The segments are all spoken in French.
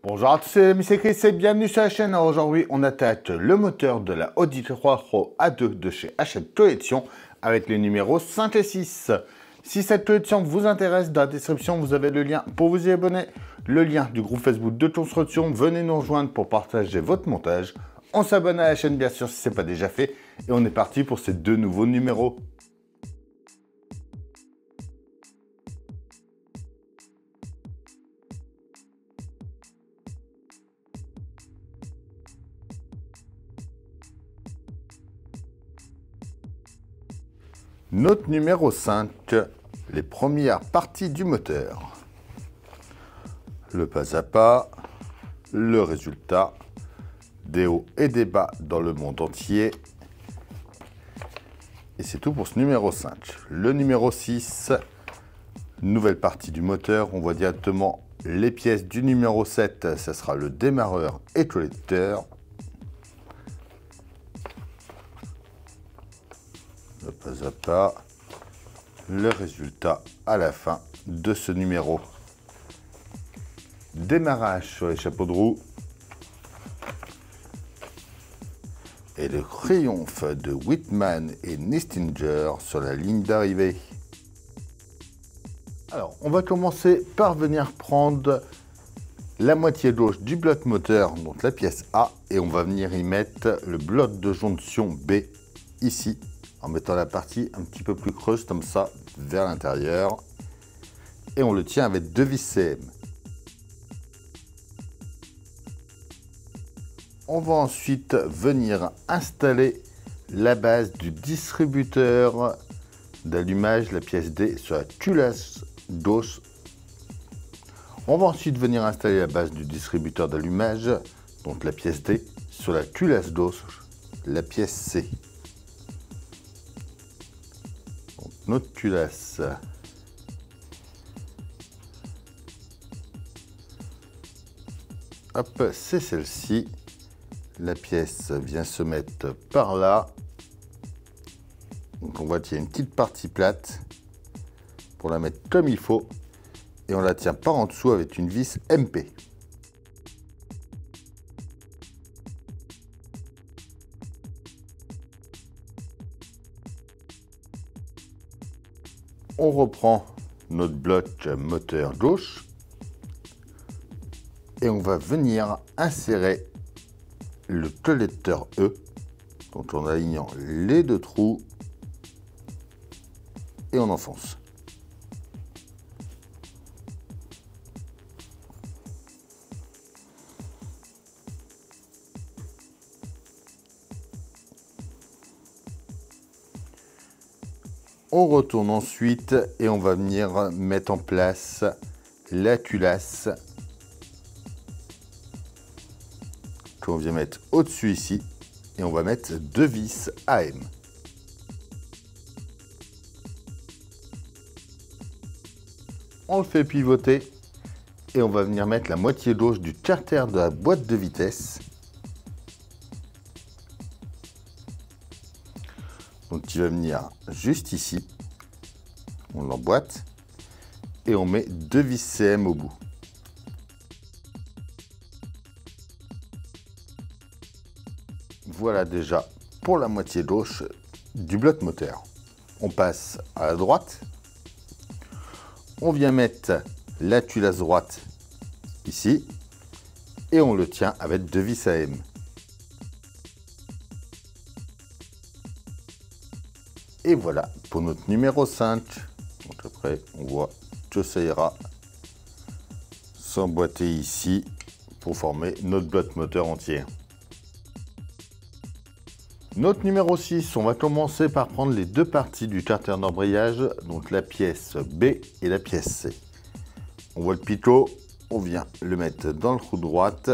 Bonjour à tous, c'est Chris et bienvenue sur la chaîne. Aujourd'hui, on attaque le moteur de la Audi 3 Pro A2 de chez Hachette Collection avec les numéros 5 et 6. Si cette collection vous intéresse, dans la description, vous avez le lien pour vous y abonner, le lien du groupe Facebook de construction. Venez nous rejoindre pour partager votre montage. On s'abonne à la chaîne, bien sûr, si ce n'est pas déjà fait. Et on est parti pour ces deux nouveaux numéros. Note numéro 5, les premières parties du moteur. Le pas à pas, le résultat, des hauts et des bas dans le monde entier. Et c'est tout pour ce numéro 5. Le numéro 6, nouvelle partie du moteur. On voit directement les pièces du numéro 7. Ça sera le démarreur et collecteur. Le pas à pas, le résultat à la fin de ce numéro. Démarrage sur les chapeaux de roue et le triomphe de Whitman et Nistinger sur la ligne d'arrivée. Alors, on va commencer par venir prendre la moitié gauche du bloc moteur, donc la pièce A, et on va venir y mettre le bloc de jonction B ici, en mettant la partie un petit peu plus creuse comme ça vers l'intérieur, et on le tient avec deux vis CM. On va ensuite venir installer la base du distributeur d'allumage, la pièce D, sur la culasse gauche. On va ensuite venir installer la base du distributeur d'allumage, donc la pièce D, sur la culasse gauche, la pièce C. Donc, notre culasse. Hop, c'est celle-ci. La pièce vient se mettre par là. Donc on voit qu'il y a une petite partie plate pour la mettre comme il faut. Et on la tient par en dessous avec une vis MP. On reprend notre bloc moteur gauche. Et on va venir insérer le collecteur E, donc en alignant les deux trous, et on enfonce. On retourne ensuite et on va venir mettre en place la culasse qu'on vient mettre au-dessus ici, et on va mettre deux vis AM. On le fait pivoter et on va venir mettre la moitié gauche du carter de la boîte de vitesse. Donc il va venir juste ici, on l'emboîte et on met deux vis CM au bout. Voilà déjà pour la moitié gauche du bloc moteur. On passe à la droite. On vient mettre la culasse droite ici et on le tient avec deux vis AM. Et voilà pour notre numéro 5. Donc après, on voit que ça ira s'emboîter ici pour former notre bloc moteur entier. Notre numéro 6, on va commencer par prendre les deux parties du carter d'embrayage, donc la pièce B et la pièce C. On voit le picot, on vient le mettre dans le trou droite.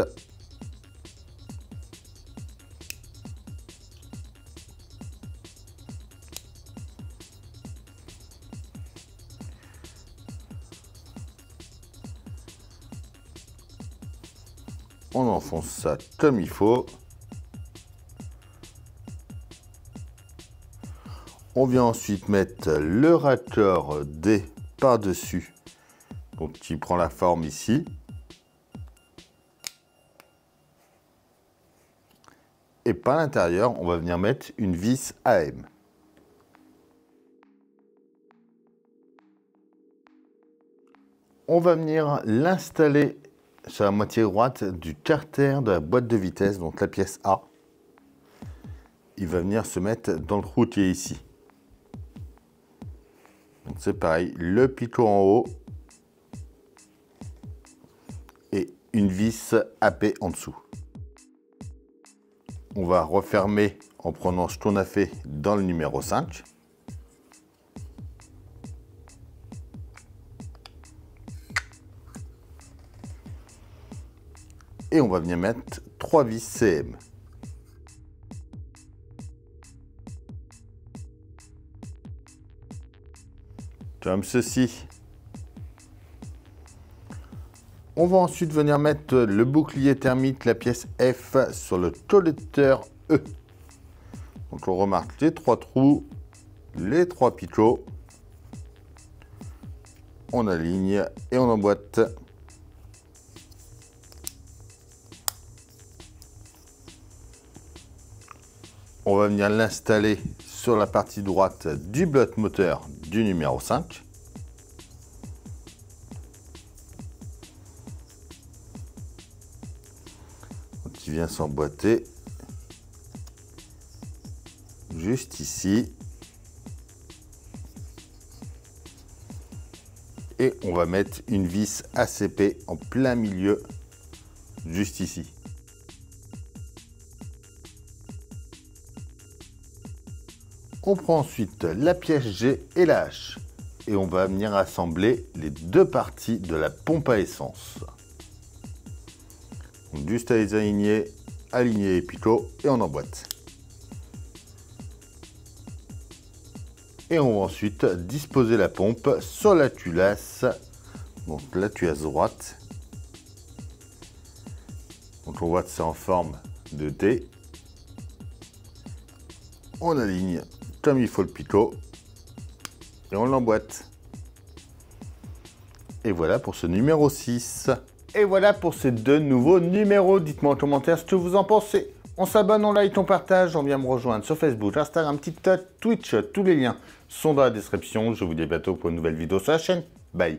On enfonce ça comme il faut. On vient ensuite mettre le raccord D par-dessus, donc qui prend la forme ici. Et par l'intérieur, on va venir mettre une vis AM. On va venir l'installer sur la moitié droite du carter de la boîte de vitesse, donc la pièce A. Il va venir se mettre dans le trou qui est ici. Donc c'est pareil, le picot en haut et une vis AP en dessous. On va refermer en prenant ce qu'on a fait dans le numéro 5. Et on va venir mettre 3 vis CM. Comme ceci. On va ensuite venir mettre le bouclier thermique, la pièce F, sur le collecteur E. Donc on remarque les 3 trous, les 3 picots. On aligne et on emboîte. On va venir l'installer sur la partie droite du bloc moteur du numéro 5. Donc il vient s'emboîter juste ici. Et on va mettre une vis ACP en plein milieu, juste ici. On prend ensuite la pièce G et la H et on va venir assembler les deux parties de la pompe à essence. Donc juste à les aligner les picots et on emboîte. Et on va ensuite disposer la pompe sur la culasse, donc la culasse droite. Donc on voit que c'est en forme de T. On aligne comme il faut le picot et on l'emboîte. Et voilà pour ce numéro 6. Et voilà pour ces deux nouveaux numéros. Dites-moi en commentaire ce que vous en pensez. On s'abonne, on like, on partage, on vient me rejoindre sur Facebook, Instagram, TikTok, Twitch. Tous les liens sont dans la description. Je vous dis à bientôt pour une nouvelle vidéo sur la chaîne. Bye.